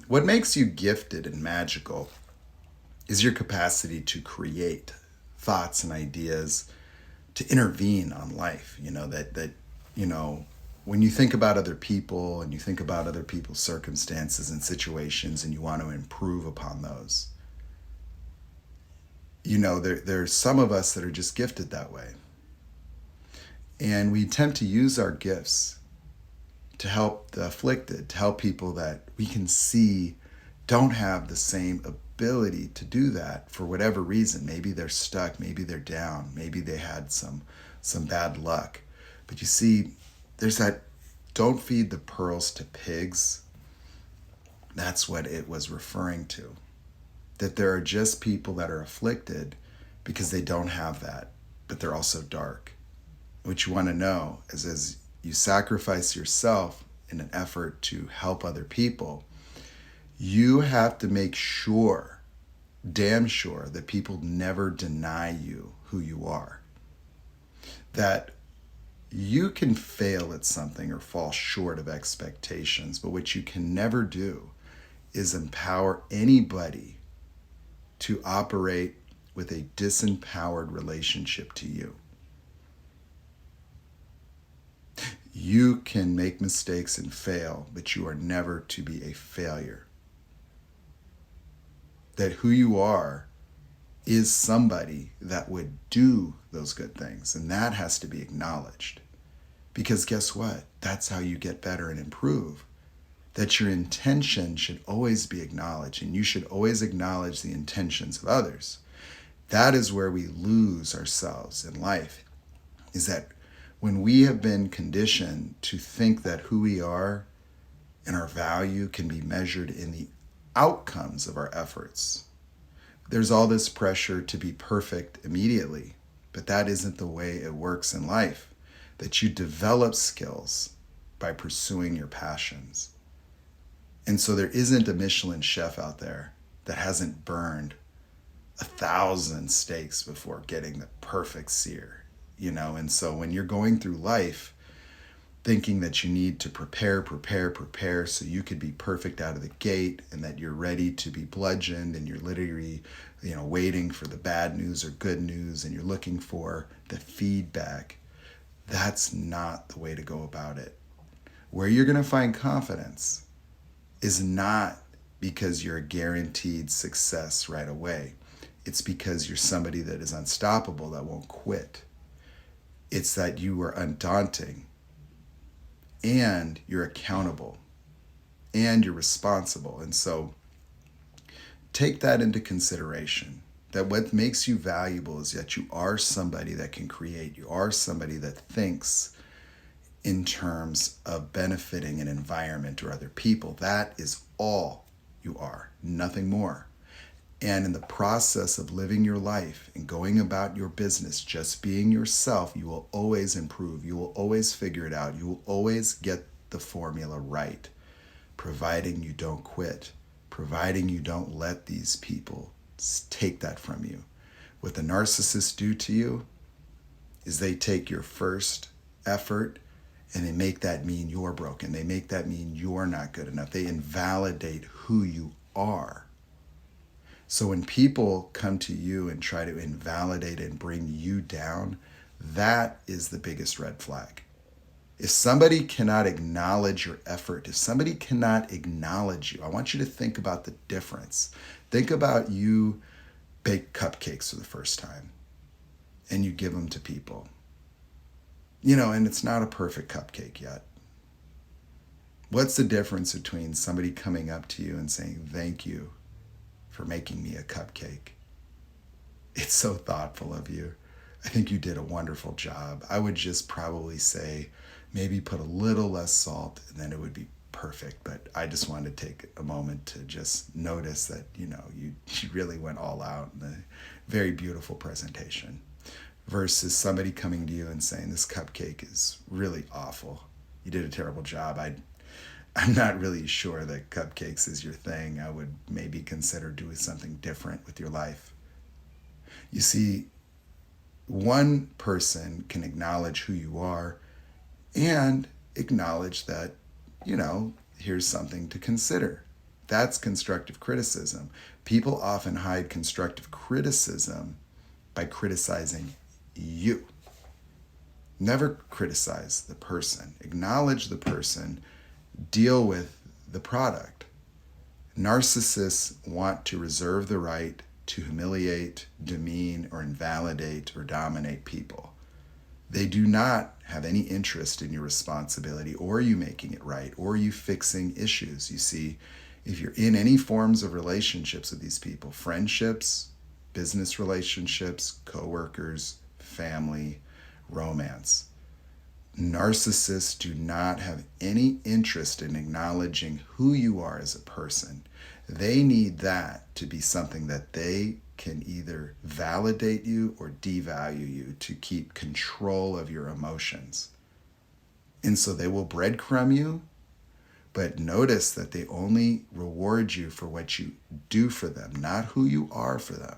What makes you gifted and magical is your capacity to create thoughts and ideas, to intervene on life. You know, when you think about other people and you think about other people's circumstances and situations and you want to improve upon those, there's some of us that are just gifted that way. And we attempt to use our gifts to help the afflicted, to help people that we can see don't have the same ability to do that for whatever reason. Maybe they're stuck, maybe they're down, maybe they had some bad luck. But you see, there's that don't feed the pearls to pigs. That's what it was referring to. That there are just people that are afflicted because they don't have that, but they're also dark. What you want to know is as you sacrifice yourself in an effort to help other people, you have to make sure, damn sure, that people never deny you who you are. That you can fail at something or fall short of expectations, but what you can never do is empower anybody to operate with a disempowered relationship to you. You can make mistakes and fail, but you are never to be a failure. That who you are is somebody that would do those good things, and that has to be acknowledged. Because guess what? That's how you get better and improve. That your intention should always be acknowledged, and you should always acknowledge the intentions of others. That is where we lose ourselves in life, is that when we have been conditioned to think that who we are and our value can be measured in the outcomes of our efforts, there's all this pressure to be perfect immediately, but that isn't the way it works in life. That you develop skills by pursuing your passions. And so there isn't a Michelin chef out there that hasn't burned 1,000 steaks before getting the perfect sear, And so when you're going through life thinking that you need to prepare so you could be perfect out of the gate and that you're ready to be bludgeoned and you're literally, waiting for the bad news or good news and you're looking for the feedback, that's not the way to go about it. Where you're going to find confidence is not because you're a guaranteed success right away. It's because you're somebody that is unstoppable, that won't quit. It's that you are undaunting, and you're accountable, and you're responsible. And so take that into consideration, that what makes you valuable is that you are somebody that can create. You are somebody that thinks in terms of benefiting an environment or other people. That is all you are, nothing more. And in the process of living your life and going about your business, just being yourself, you will always improve. You will always figure it out. You will always get the formula right, providing you don't quit, providing you don't let these people take that from you. What the narcissists do to you is they take your first effort and they make that mean you're broken. They make that mean you're not good enough. They invalidate who you are. So when people come to you and try to invalidate and bring you down, that is the biggest red flag. If somebody cannot acknowledge your effort, if somebody cannot acknowledge you, I want you to think about the difference. Think about you bake cupcakes for the first time and you give them to people. And it's not a perfect cupcake yet. What's the difference between somebody coming up to you and saying, thank you for making me a cupcake? It's so thoughtful of you. I think you did a wonderful job. I would just probably say, maybe put a little less salt and then it would be perfect. But I just wanted to take a moment to just notice that, you really went all out in a very beautiful presentation. Versus somebody coming to you and saying, this cupcake is really awful. You did a terrible job. I'm not really sure that cupcakes is your thing. I would maybe consider doing something different with your life. You see, one person can acknowledge who you are and acknowledge that, here's something to consider. That's constructive criticism. People often hide constructive criticism by criticizing you. Never criticize the person. Acknowledge the person. Deal with the product. Narcissists want to reserve the right to humiliate, demean, or invalidate or dominate people. They do not have any interest in your responsibility or you making it right or you fixing issues. You see, if you're in any forms of relationships with these people, friendships, business relationships, coworkers, family, romance, narcissists do not have any interest in acknowledging who you are as a person. They need that to be something that they can either validate you or devalue you to keep control of your emotions. And so they will breadcrumb you, but notice that they only reward you for what you do for them, not who you are for them.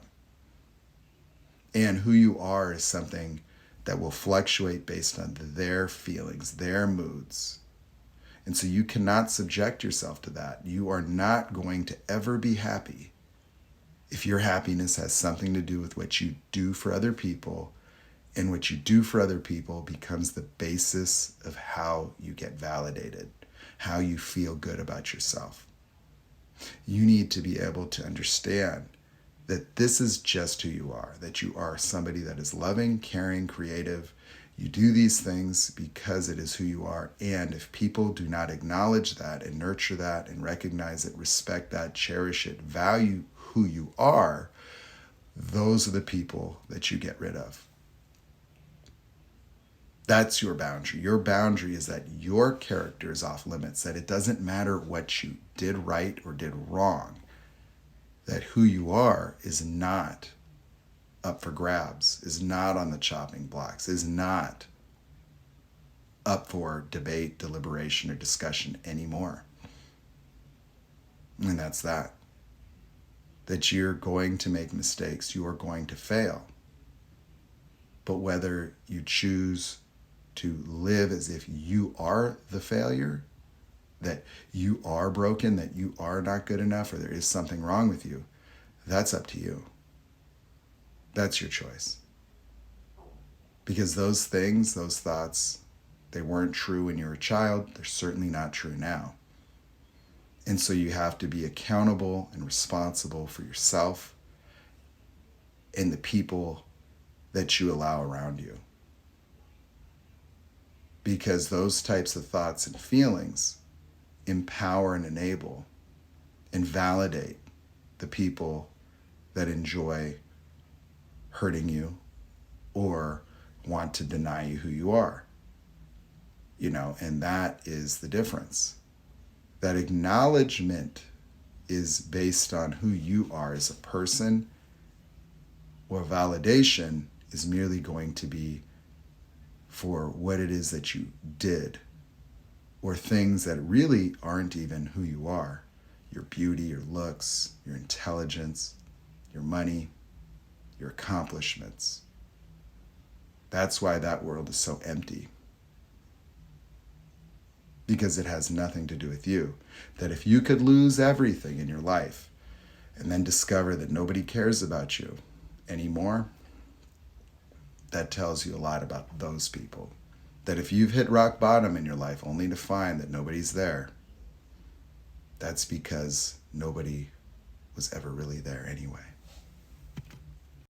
And who you are is something that will fluctuate based on their feelings, their moods. And so you cannot subject yourself to that. You are not going to ever be happy if your happiness has something to do with what you do for other people, and what you do for other people becomes the basis of how you get validated, how you feel good about yourself. You need to be able to understand that this is just who you are, that you are somebody that is loving, caring, creative. You do these things because it is who you are. And if people do not acknowledge that and nurture that and recognize it, respect that, cherish it, value who you are, those are the people that you get rid of. That's your boundary. Your boundary is that your character is off limits, that it doesn't matter what you did right or did wrong, that who you are is not up for grabs, is not on the chopping blocks, is not up for debate, deliberation, or discussion anymore. And that's that. That you're going to make mistakes, you are going to fail. But whether you choose to live as if you are the failure, that you are broken, that you are not good enough, or there is something wrong with you, that's up to you. That's your choice. Because those things, those thoughts, they weren't true when you were a child. They're certainly not true now. And so you have to be accountable and responsible for yourself and the people that you allow around you. Because those types of thoughts and feelings empower and enable and validate the people that enjoy hurting you or want to deny you who you are. And that is the difference. That acknowledgement is based on who you are as a person, or validation is merely going to be for what it is that you did, or things that really aren't even who you are. Your beauty, your looks, your intelligence, your money, your accomplishments. That's why that world is so empty. Because it has nothing to do with you. That if you could lose everything in your life and then discover that nobody cares about you anymore, that tells you a lot about those people. That if you've hit rock bottom in your life only to find that nobody's there, that's because nobody was ever really there anyway.